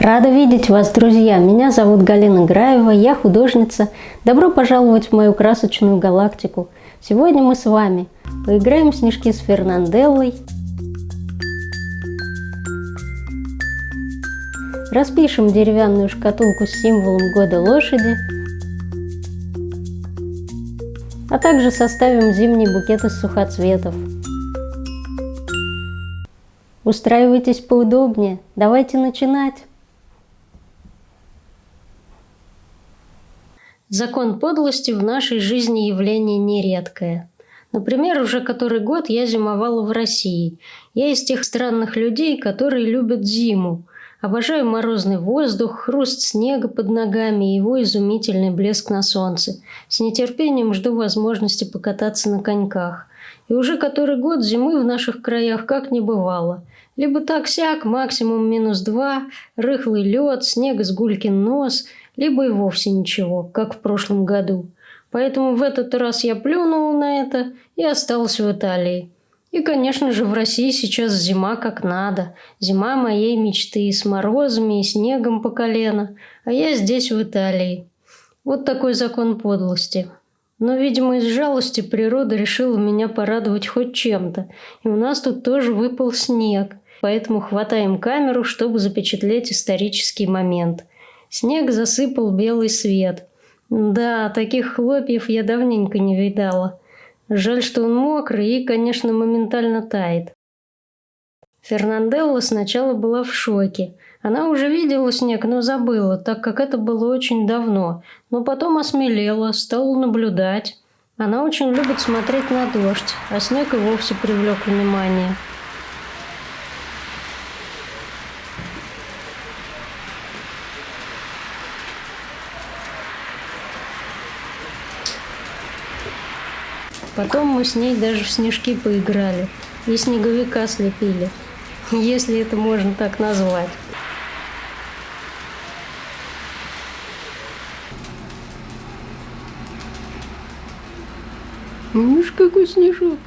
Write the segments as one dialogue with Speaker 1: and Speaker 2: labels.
Speaker 1: Рада видеть вас, друзья! Меня зовут Галина Граева, я художница. Добро пожаловать в мою красочную галактику. Сегодня мы с вами поиграем в снежки с Фернанделлой, распишем деревянную шкатулку с символом года лошади, а также составим зимний букет из сухоцветов. Устраивайтесь поудобнее, давайте начинать! Закон подлости в нашей жизни явление нередкое. Например, уже который год я зимовала в России. Я из тех странных людей, которые любят зиму. Обожаю морозный воздух, хруст снега под ногами и его изумительный блеск на солнце. С нетерпением жду возможности покататься на коньках. И уже который год зимы в наших краях как не бывало. Либо так-сяк, максимум -2, рыхлый лед, снег с гулькин нос, либо и вовсе ничего, как в прошлом году. Поэтому в этот раз я плюнула на это и осталась в Италии. И, конечно же, в России сейчас зима как надо. Зима моей мечты с морозами и снегом по колено. А я здесь, в Италии. Вот такой закон подлости. Но, видимо, из жалости природа решила меня порадовать хоть чем-то. И у нас тут тоже выпал снег. Поэтому хватаем камеру, чтобы запечатлеть исторический момент. Снег засыпал белый свет. Да, таких хлопьев я давненько не видала. Жаль, что он мокрый и, конечно, моментально тает. Фернанделла сначала была в шоке. Она уже видела снег, но забыла, так как это было очень давно. Но потом осмелела, стала наблюдать. Она очень любит смотреть на дождь, а снег и вовсе привлек внимание. Потом мы с ней даже в снежки поиграли и снеговика слепили, если это можно так назвать. Ну ж какой снежок!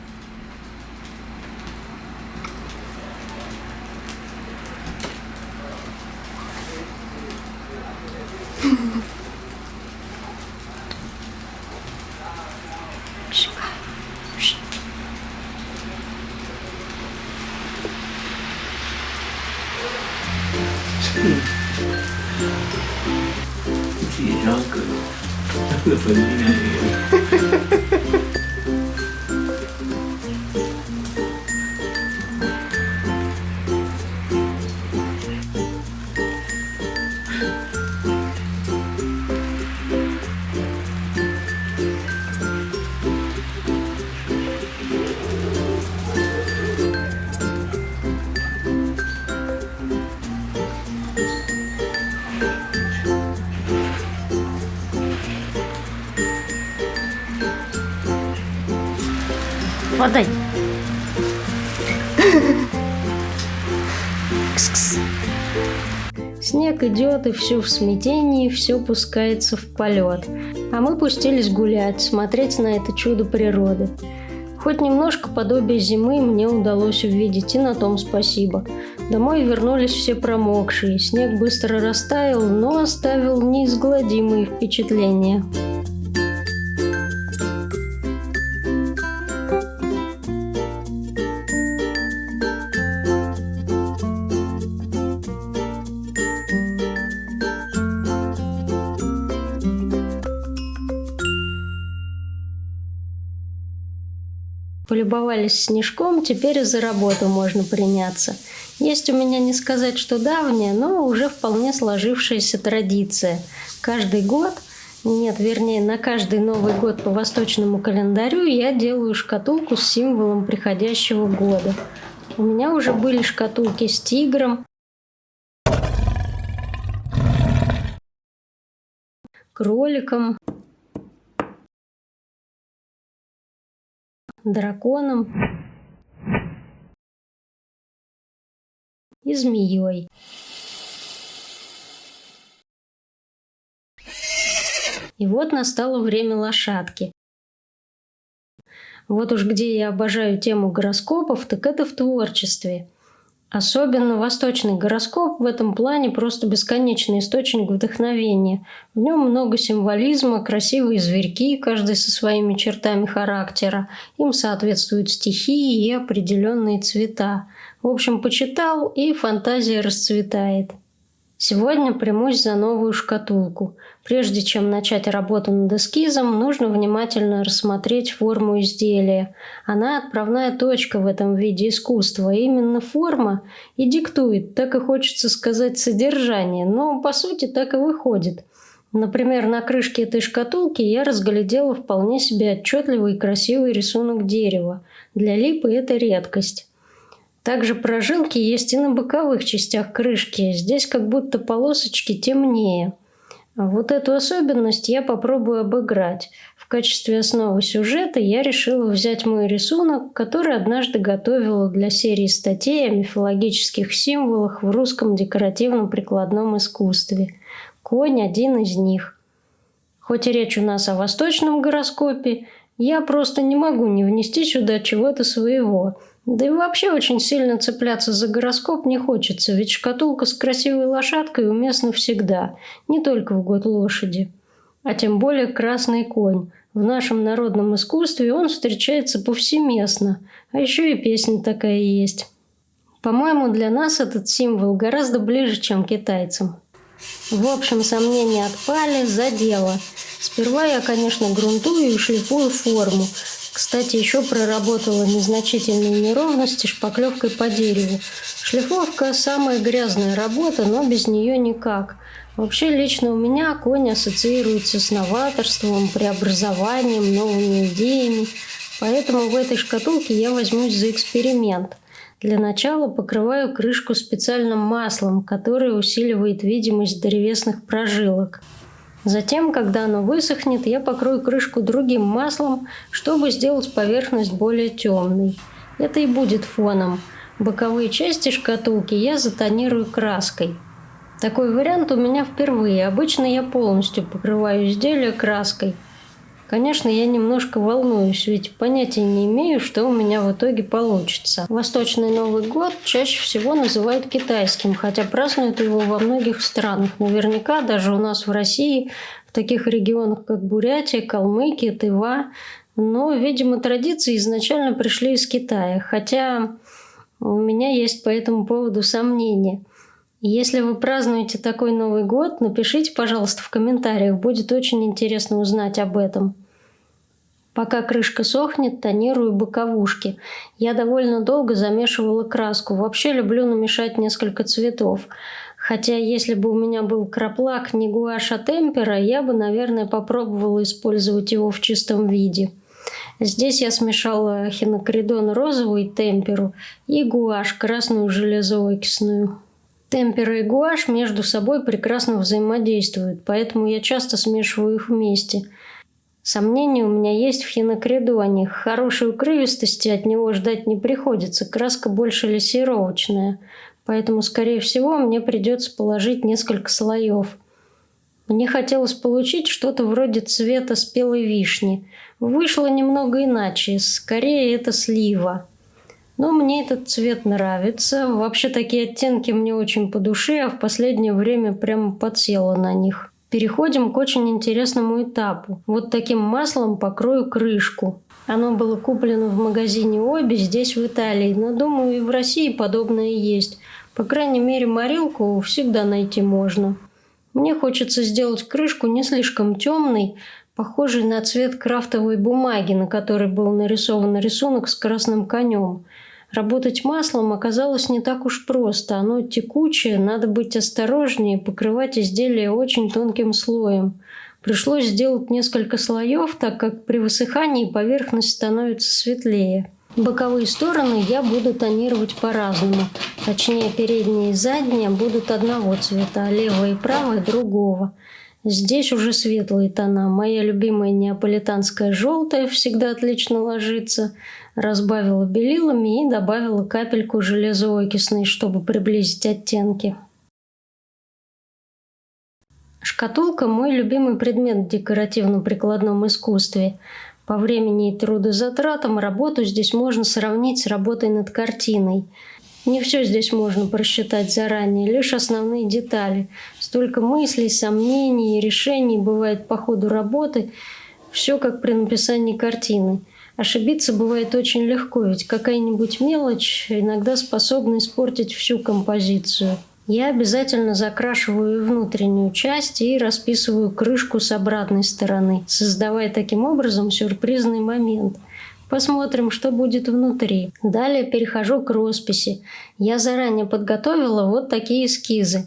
Speaker 1: Подай. Кс-кс. Снег идет, и все в смятении, все пускается в полет. А мы пустились гулять, смотреть на это чудо природы. Хоть немножко подобия зимы мне удалось увидеть, и на том спасибо. Домой вернулись все промокшие, снег быстро растаял, но оставил неизгладимые впечатления. Полюбовались снежком, теперь и за работу можно приняться. Есть у меня, не сказать, что давняя, но уже вполне сложившаяся традиция. Каждый год, на каждый Новый год по восточному календарю я делаю шкатулку с символом приходящего года. У меня уже были шкатулки с тигром, кроликом, драконом и змеей. И вот настало время лошадки. Вот уж где я обожаю тему гороскопов, так это в творчестве. Особенно восточный гороскоп в этом плане просто бесконечный источник вдохновения. В нем много символизма, красивые зверьки, каждый со своими чертами характера. Им соответствуют стихии и определенные цвета. В общем, почитал, и фантазия расцветает. Сегодня примусь за новую шкатулку. Прежде чем начать работу над эскизом, нужно внимательно рассмотреть форму изделия. Она отправная точка в этом виде искусства. Именно форма и диктует, так и хочется сказать, содержание, но по сути так и выходит. Например, на крышке этой шкатулки я разглядела вполне себе отчетливый и красивый рисунок дерева. Для липы это редкость. Также прожилки есть и на боковых частях крышки. Здесь как будто полосочки темнее. Вот эту особенность я попробую обыграть. В качестве основы сюжета я решила взять мой рисунок, который однажды готовила для серии статей о мифологических символах в русском декоративном прикладном искусстве. Конь – один из них. Хоть и речь у нас о восточном гороскопе, я просто не могу не внести сюда чего-то своего. Да и вообще очень сильно цепляться за гороскоп не хочется, ведь шкатулка с красивой лошадкой уместна всегда, не только в год лошади. А тем более красный конь. В нашем народном искусстве он встречается повсеместно, а еще и песня такая есть. По-моему, для нас этот символ гораздо ближе, чем китайцам. В общем, сомнения отпали, за дело. Сперва я, конечно, грунтую и шлифую форму. Кстати, еще проработала незначительные неровности шпаклевкой по дереву. Шлифовка – самая грязная работа, но без нее никак. Вообще, лично у меня конь ассоциируется с новаторством, преобразованием, новыми идеями. Поэтому в этой шкатулке я возьмусь за эксперимент. Для начала покрываю крышку специальным маслом, которое усиливает видимость древесных прожилок. Затем, когда оно высохнет, я покрою крышку другим маслом, чтобы сделать поверхность более темной. Это и будет фоном. Боковые части шкатулки я затонирую краской. Такой вариант у меня впервые. Обычно я полностью покрываю изделие краской. Конечно, я немножко волнуюсь, ведь понятия не имею, что у меня в итоге получится. Восточный Новый год чаще всего называют китайским, хотя празднуют его во многих странах. Наверняка даже у нас в России, в таких регионах, как Бурятия, Калмыкия, Тыва. Но, видимо, традиции изначально пришли из Китая, хотя у меня есть по этому поводу сомнения. Если вы празднуете такой Новый год, напишите, пожалуйста, в комментариях. Будет очень интересно узнать об этом. Пока крышка сохнет, тонирую боковушки. Я довольно долго замешивала краску. Вообще люблю намешать несколько цветов. Хотя, если бы у меня был краплак не гуашь, а темпера, я бы, наверное, попробовала использовать его в чистом виде. Здесь я смешала хинокридон розовый, темперу, и гуашь, красную железоокисную. Темпера и гуашь между собой прекрасно взаимодействуют, поэтому я часто смешиваю их вместе. Сомнения у меня есть в хинокридоне. Хорошей укрывистости от него ждать не приходится, краска больше лессировочная, поэтому, скорее всего, мне придется положить несколько слоев. Мне хотелось получить что-то вроде цвета спелой вишни. Вышло немного иначе, скорее это слива. Но мне этот цвет нравится. Вообще такие оттенки мне очень по душе, а в последнее время прямо подсела на них. Переходим к очень интересному этапу. Вот таким маслом покрою крышку. Оно было куплено в магазине Оби здесь, в Италии, но, думаю, и в России подобное есть. По крайней мере, морилку всегда найти можно. Мне хочется сделать крышку не слишком темной, похожей на цвет крафтовой бумаги, на которой был нарисован рисунок с красным конем. Работать маслом оказалось не так уж просто. Оно текучее, надо быть осторожнее, покрывать изделие очень тонким слоем. Пришлось сделать несколько слоев, так как при высыхании поверхность становится светлее. Боковые стороны я буду тонировать по-разному. Точнее, передние и задние будут одного цвета, а левая и правая другого. Здесь уже светлые тона. Моя любимая неаполитанская желтая всегда отлично ложится. Разбавила белилами и добавила капельку железоокисной, чтобы приблизить оттенки. Шкатулка – мой любимый предмет в декоративно-прикладном искусстве. По времени и трудозатратам работу здесь можно сравнить с работой над картиной. Не все здесь можно просчитать заранее, лишь основные детали. Столько мыслей, сомнений и решений бывает по ходу работы. Все как при написании картины. Ошибиться бывает очень легко, ведь какая-нибудь мелочь иногда способна испортить всю композицию. Я обязательно закрашиваю внутреннюю часть и расписываю крышку с обратной стороны, создавая таким образом сюрпризный момент. Посмотрим, что будет внутри. Далее перехожу к росписи. Я заранее подготовила вот такие эскизы.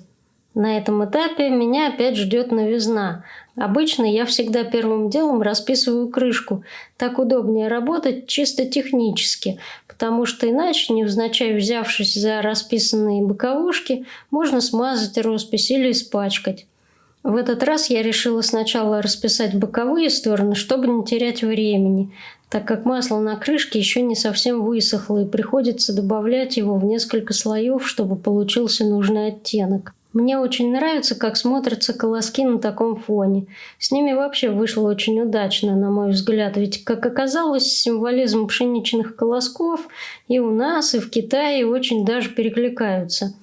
Speaker 1: На этом этапе меня опять ждет новизна. Обычно я всегда первым делом расписываю крышку. Так удобнее работать чисто технически, потому что иначе, невзначай взявшись за расписанные боковушки, можно смазать роспись или испачкать. В этот раз я решила сначала расписать боковые стороны, чтобы не терять времени, так как масло на крышке еще не совсем высохло и приходится добавлять его в несколько слоев, чтобы получился нужный оттенок. Мне очень нравится, как смотрятся колоски на таком фоне. С ними вообще вышло очень удачно, на мой взгляд, ведь, как оказалось, символизм пшеничных колосков и у нас, и в Китае очень даже перекликаются.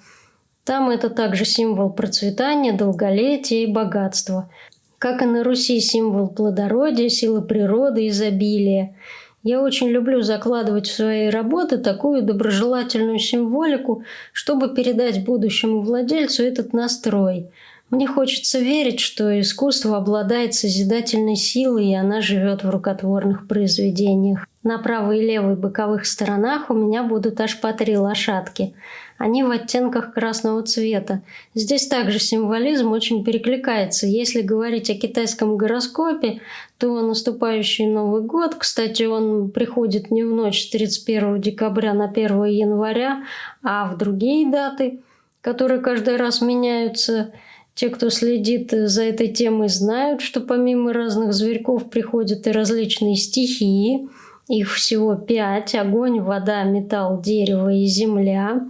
Speaker 1: Там это также символ процветания, долголетия и богатства. Как и на Руси символ плодородия, силы природы, изобилия. Я очень люблю закладывать в свои работы такую доброжелательную символику, чтобы передать будущему владельцу этот настрой. Мне хочется верить, что искусство обладает созидательной силой, и она живет в рукотворных произведениях. На правой и левой боковых сторонах у меня будут аж по 3 лошадки. Они в оттенках красного цвета. Здесь также символизм очень перекликается. Если говорить о китайском гороскопе, то наступающий Новый год, кстати, он приходит не в ночь с 31 декабря на 1 января, а в другие даты, которые каждый раз меняются. Те, кто следит за этой темой, знают, что помимо разных зверьков приходят и различные стихии. Их всего 5: огонь, вода, металл, дерево и земля.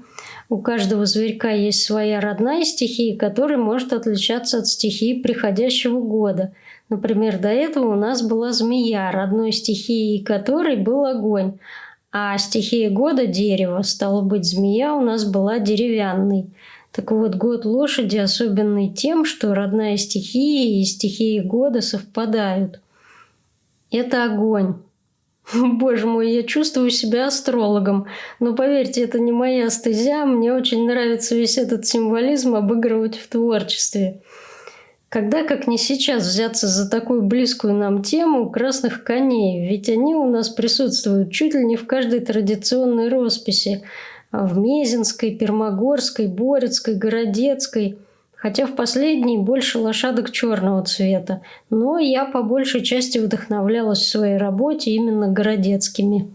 Speaker 1: У каждого зверька есть своя родная стихия, которая может отличаться от стихии приходящего года. Например, до этого у нас была змея, родной стихией которой был огонь, а стихия года – дерево. Стало быть, змея у нас была деревянной. Так вот, год лошади особенный тем, что родная стихия и стихии года совпадают. Это огонь. Боже мой, я чувствую себя астрологом. Но поверьте, это не моя стезя. Мне очень нравится весь этот символизм обыгрывать в творчестве. Когда, как не сейчас, взяться за такую близкую нам тему красных коней? Ведь они у нас присутствуют чуть ли не в каждой традиционной росписи. В Мезенской, Пермогорской, Борецкой, Городецкой. Хотя в последней больше лошадок черного цвета. Но я по большей части вдохновлялась в своей работе именно городецкими.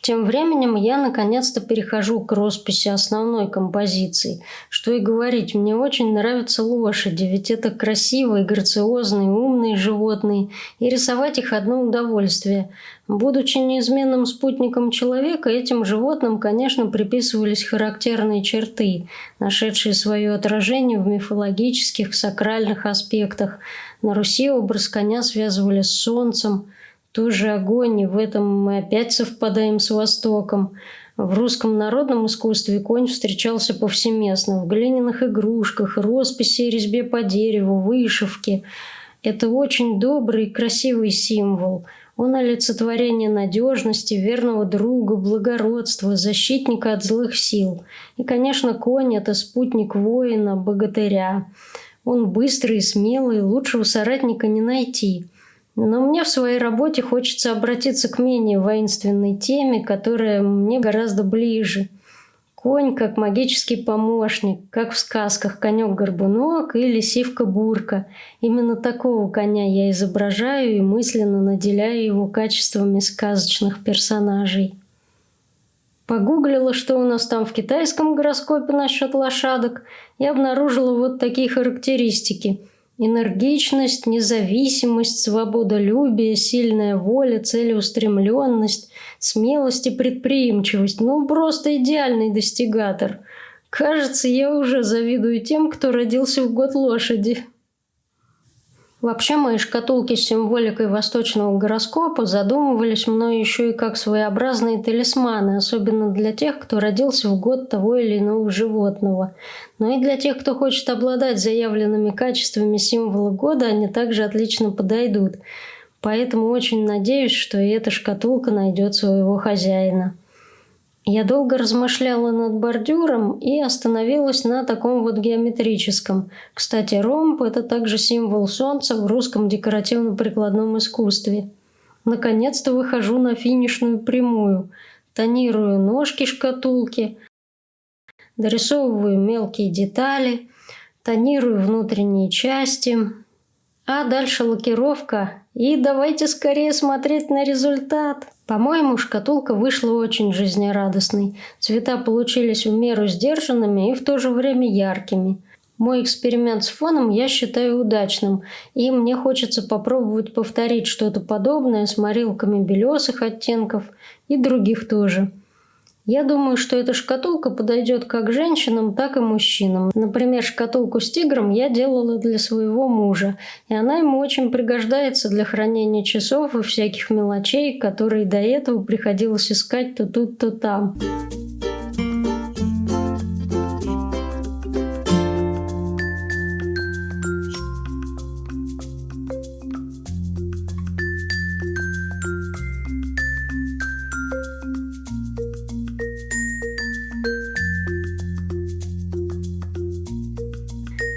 Speaker 1: Тем временем я наконец-то перехожу к росписи основной композиции. Что и говорить, мне очень нравятся лошади, ведь это красивые, грациозные, умные животные, и рисовать их одно удовольствие. Будучи неизменным спутником человека, этим животным, конечно, приписывались характерные черты, нашедшие свое отражение в мифологических, сакральных аспектах. На Руси образ коня связывали с солнцем, тоже огонь, и в этом мы опять совпадаем с Востоком. В русском народном искусстве конь встречался повсеместно. В глиняных игрушках, росписи и резьбе по дереву, вышивке. Это очень добрый и красивый символ. Он олицетворение надежности, верного друга, благородства, защитника от злых сил. И, конечно, конь – это спутник воина, богатыря. Он быстрый и смелый, лучшего соратника не найти. Но мне в своей работе хочется обратиться к менее воинственной теме, которая мне гораздо ближе. Конь как магический помощник, как в сказках «Конек-горбунок» или «Сивка-бурка». Именно такого коня я изображаю и мысленно наделяю его качествами сказочных персонажей. Погуглила, что у нас там в китайском гороскопе насчет лошадок, и обнаружила вот такие характеристики. Энергичность, независимость, свободолюбие, сильная воля, целеустремленность, смелость и предприимчивость. Ну, просто идеальный достигатор. Кажется, я уже завидую тем, кто родился в год лошади. Вообще, мои шкатулки с символикой восточного гороскопа задумывались мной еще и как своеобразные талисманы, особенно для тех, кто родился в год того или иного животного. Но и для тех, кто хочет обладать заявленными качествами символа года, они также отлично подойдут. Поэтому очень надеюсь, что и эта шкатулка найдет своего хозяина. Я долго размышляла над бордюром и остановилась на таком вот геометрическом. Кстати, ромб – это также символ солнца в русском декоративно-прикладном искусстве. Наконец-то выхожу на финишную прямую. Тонирую ножки шкатулки, дорисовываю мелкие детали, тонирую внутренние части. А дальше лакировка. И давайте скорее смотреть на результат. По-моему, шкатулка вышла очень жизнерадостной. Цвета получились в меру сдержанными и в то же время яркими. Мой эксперимент с фоном я считаю удачным, и мне хочется попробовать повторить что-то подобное с морилками белесых оттенков и других тоже. Я думаю, что эта шкатулка подойдет как женщинам, так и мужчинам. Например, шкатулку с тигром я делала для своего мужа, и она ему очень пригождается для хранения часов и всяких мелочей, которые до этого приходилось искать то тут, то там.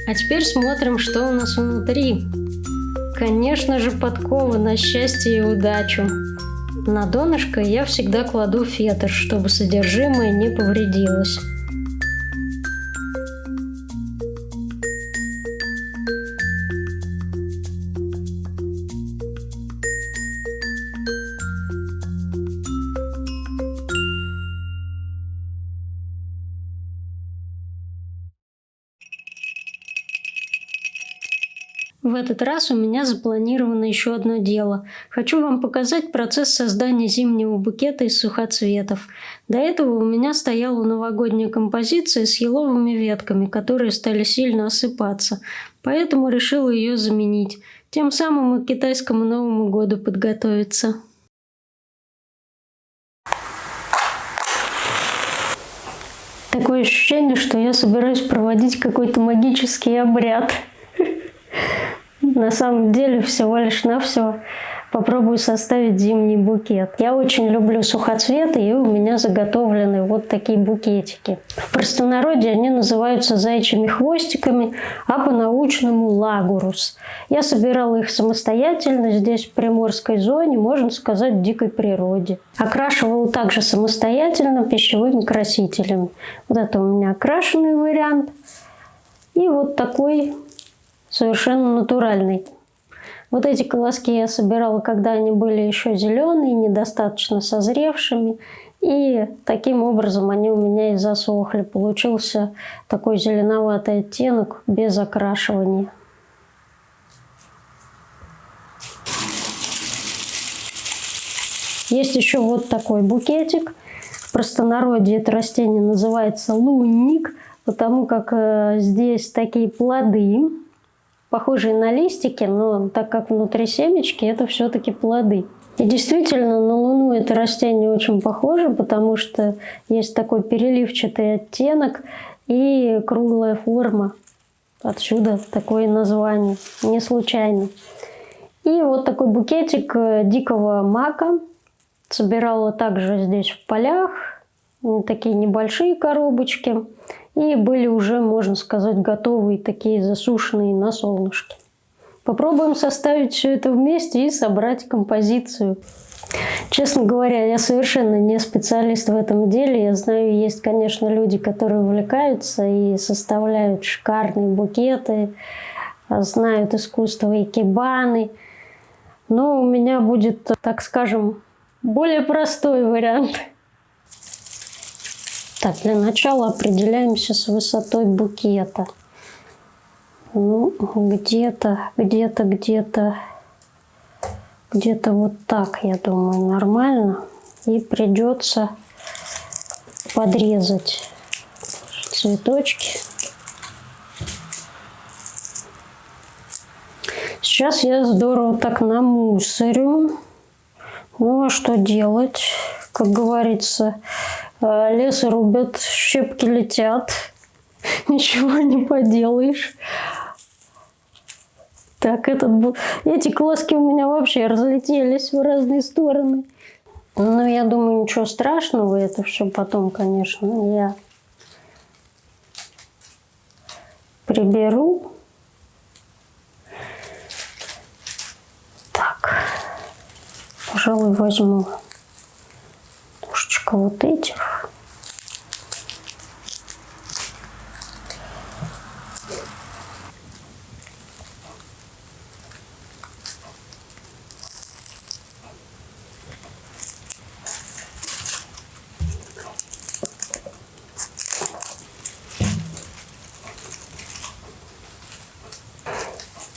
Speaker 1: А теперь смотрим, что у нас внутри. Конечно же, подкова на счастье и удачу. На донышко я всегда кладу фетр, чтобы содержимое не повредилось. В этот раз у меня запланировано еще одно дело. Хочу вам показать процесс создания зимнего букета из сухоцветов. До этого у меня стояла новогодняя композиция с еловыми ветками, которые стали сильно осыпаться. Поэтому решила ее заменить. Тем самым и к китайскому Новому году подготовиться. Такое ощущение, что я собираюсь проводить какой-то магический обряд. На самом деле всего лишь навсего попробую составить зимний букет. Я очень люблю сухоцветы, и у меня заготовлены вот такие букетики. В простонародье они называются зайчьими хвостиками, а по-научному лагурус. Я собирала их самостоятельно здесь, в приморской зоне, можно сказать, в дикой природе. Окрашивала также самостоятельно пищевыми красителями. Вот это у меня окрашенный вариант. И вот такой совершенно натуральный. Вот эти колоски я собирала, когда они были еще зеленые, недостаточно созревшими. И таким образом они у меня и засохли. Получился такой зеленоватый оттенок без окрашивания. Есть еще вот такой букетик. В простонародье это растение называется лунник, потому как здесь такие плоды, похожие на листики, но так как внутри семечки, это все-таки плоды. И действительно, на Луну это растение очень похоже, потому что есть такой переливчатый оттенок и круглая форма. Отсюда такое название, не случайно. И вот такой букетик дикого мака. Собирала также здесь в полях, такие небольшие коробочки. И были уже, можно сказать, готовые, такие засушенные на солнышке. Попробуем составить все это вместе и собрать композицию. Честно говоря, я совершенно не специалист в этом деле. Я знаю, есть, конечно, люди, которые увлекаются и составляют шикарные букеты, знают искусство икебаны. Но у меня будет, так скажем, более простой вариант. Так, для начала определяемся с высотой букета. Ну, где-то вот так, я думаю, нормально. И придется подрезать цветочки. С Сейчас я здорово так намусорю. Ну а что делать? Как говорится, лес рубят, щепки летят. Ничего не поделаешь. Так, эти глазки у меня вообще разлетелись в разные стороны. Но я думаю, ничего страшного. Это все потом, конечно, я приберу. Так, пожалуй, возьму немножечко вот этих.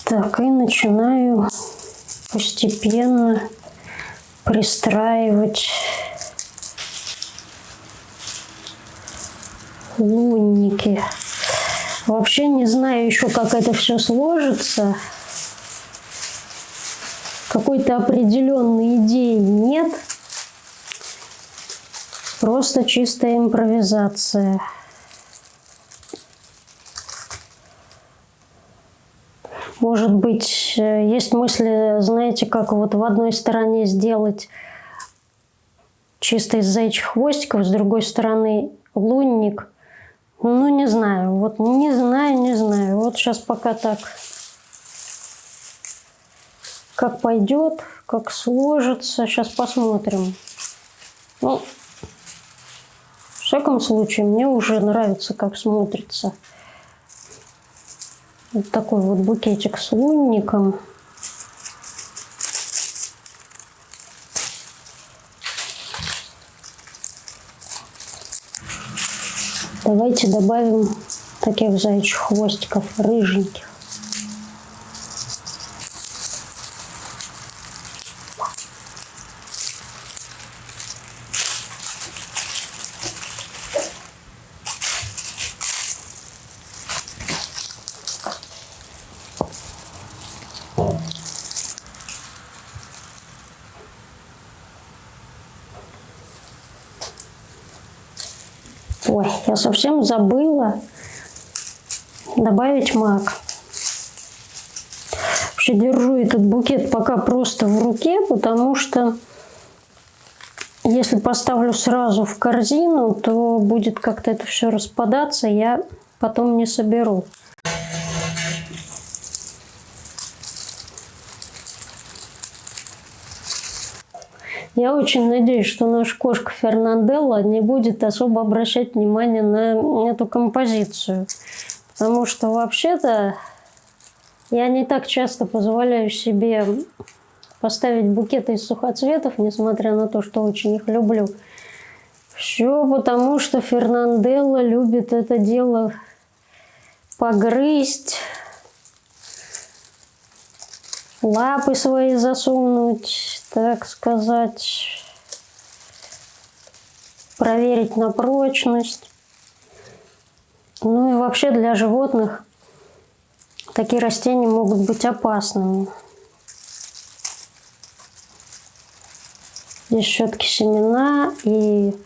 Speaker 1: Так, и начинаю постепенно пристраивать лунники. Вообще не знаю еще, как это все сложится. Какой-то определенной идеи нет. Просто чистая импровизация. Может быть, есть мысли, знаете, как вот в одной стороне сделать чисто из заячьих хвостиков, с другой стороны лунник. Ну, не знаю. Вот не знаю. Вот сейчас пока так. Как пойдет, как сложится. Сейчас посмотрим. Ну, в всяком случае, мне уже нравится, как смотрится. Вот такой вот букетик с лунником. Давайте добавим таких заячьих хвостиков рыженьких. Ой, я совсем забыла добавить мак. Вообще держу этот букет пока просто в руке, потому что если поставлю сразу в корзину, то будет как-то это все распадаться, я потом не соберу. Я очень надеюсь, что наша кошка Фернанделла не будет особо обращать внимание на эту композицию. Потому что вообще-то я не так часто позволяю себе поставить букеты из сухоцветов, несмотря на то, что очень их люблю. Все потому, что Фернанделла любит это дело погрызть, лапы свои засунуть, так сказать, проверить на прочность. Ну и вообще для животных такие растения могут быть опасными. Здесь все-таки семена и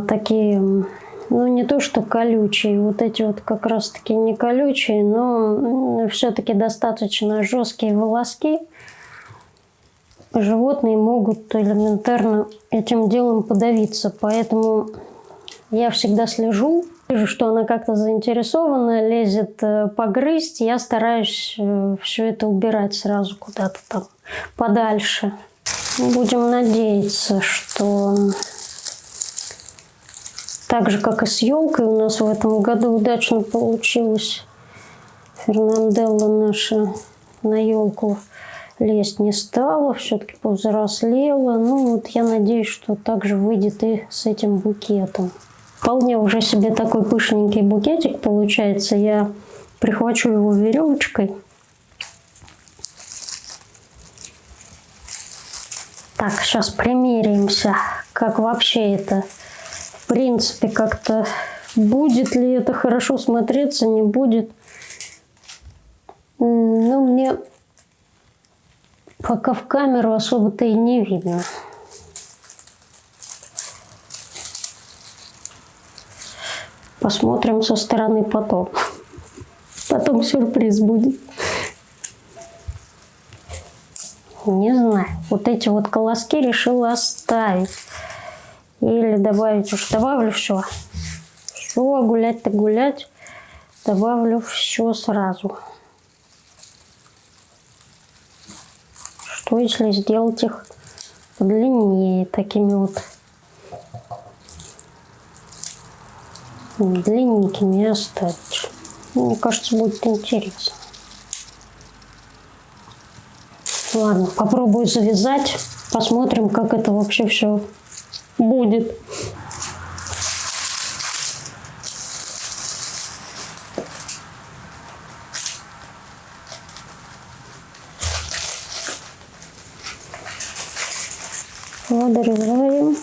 Speaker 1: такие, ну не то что колючие, вот эти вот как раз таки не колючие, но все-таки достаточно жесткие волоски. Животные могут элементарно этим делом подавиться, поэтому я всегда слежу, вижу, что она как-то заинтересована, лезет погрызть, я стараюсь все это убирать сразу куда-то там подальше. Будем надеяться, что так же, как и с елкой, у нас в этом году удачно получилось. Фернанделла наша на елку лезть не стала, все-таки повзрослела. Ну вот я надеюсь, что так же выйдет и с этим букетом. Вполне уже себе такой пышненький букетик получается. Я прихвачу его веревочкой. Так, сейчас примеряемся, как вообще это, в принципе, как-то будет ли это хорошо смотреться, не будет. Ну, мне пока в камеру особо-то и не видно. Посмотрим со стороны потом. Потом сюрприз будет. Не знаю. Вот эти вот колоски решила оставить. Или добавить. Уж добавлю все. Все, гулять-то гулять. Добавлю все сразу. Что если сделать их подлиннее, такими вот длинненькими оставить? Мне кажется, будет интересно. Ладно, попробую завязать. Посмотрим, как это вообще все будет. Подрезаем.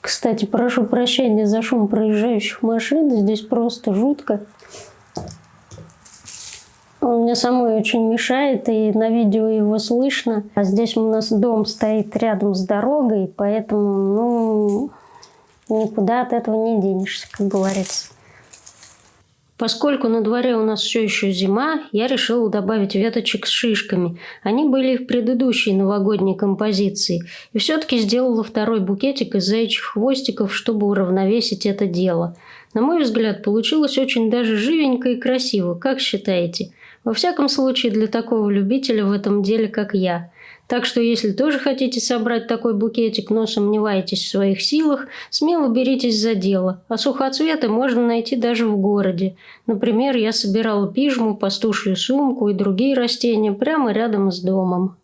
Speaker 1: Кстати, прошу прощения за шум проезжающих машин. Здесь просто жутко. Он мне самой очень мешает, и на видео его слышно. А здесь у нас дом стоит рядом с дорогой, поэтому, никуда от этого не денешься, как говорится. Поскольку на дворе у нас все еще зима, я решила добавить веточек с шишками. Они были в предыдущей новогодней композиции. И все-таки сделала второй букетик из заячьих хвостиков, чтобы уравновесить это дело. На мой взгляд, получилось очень даже живенько и красиво. Как считаете? Во всяком случае, для такого любителя в этом деле, как я. Так что, если тоже хотите собрать такой букетик, но сомневаетесь в своих силах, смело беритесь за дело. А сухоцветы можно найти даже в городе. Например, я собирала пижму, пастушью сумку и другие растения прямо рядом с домом.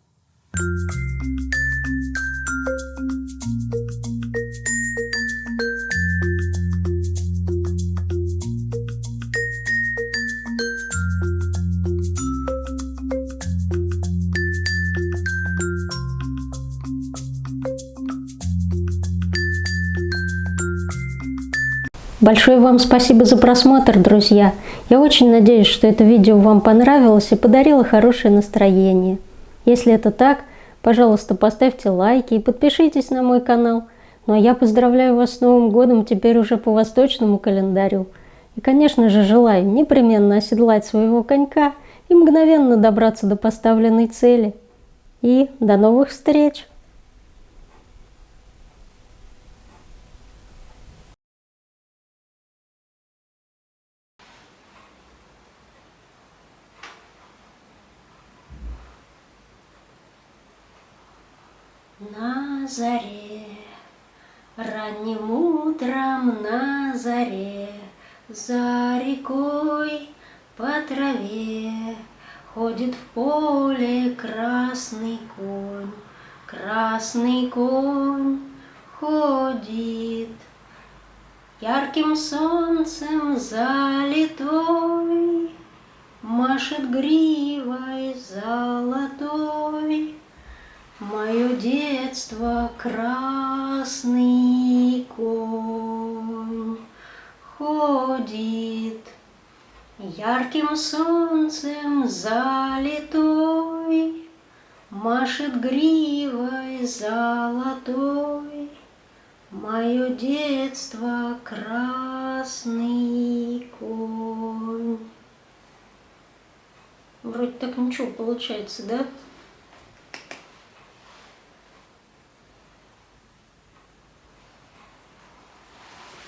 Speaker 1: Большое вам спасибо за просмотр, друзья. Я очень надеюсь, что это видео вам понравилось и подарило хорошее настроение. Если это так, пожалуйста, поставьте лайки и подпишитесь на мой канал. Ну а я поздравляю вас с Новым годом теперь уже по восточному календарю. И, конечно же, желаю непременно оседлать своего конька и мгновенно добраться до поставленной цели. И до новых встреч! На заре, ранним утром на заре, за рекой по траве ходит в поле красный конь. Красный конь ходит, ярким солнцем залитой, машет гривой золотой. Мое детство красный конь ходит, ярким солнцем залитой, машет гривой золотой. Мое детство красный конь. Вроде так ничего получается, да?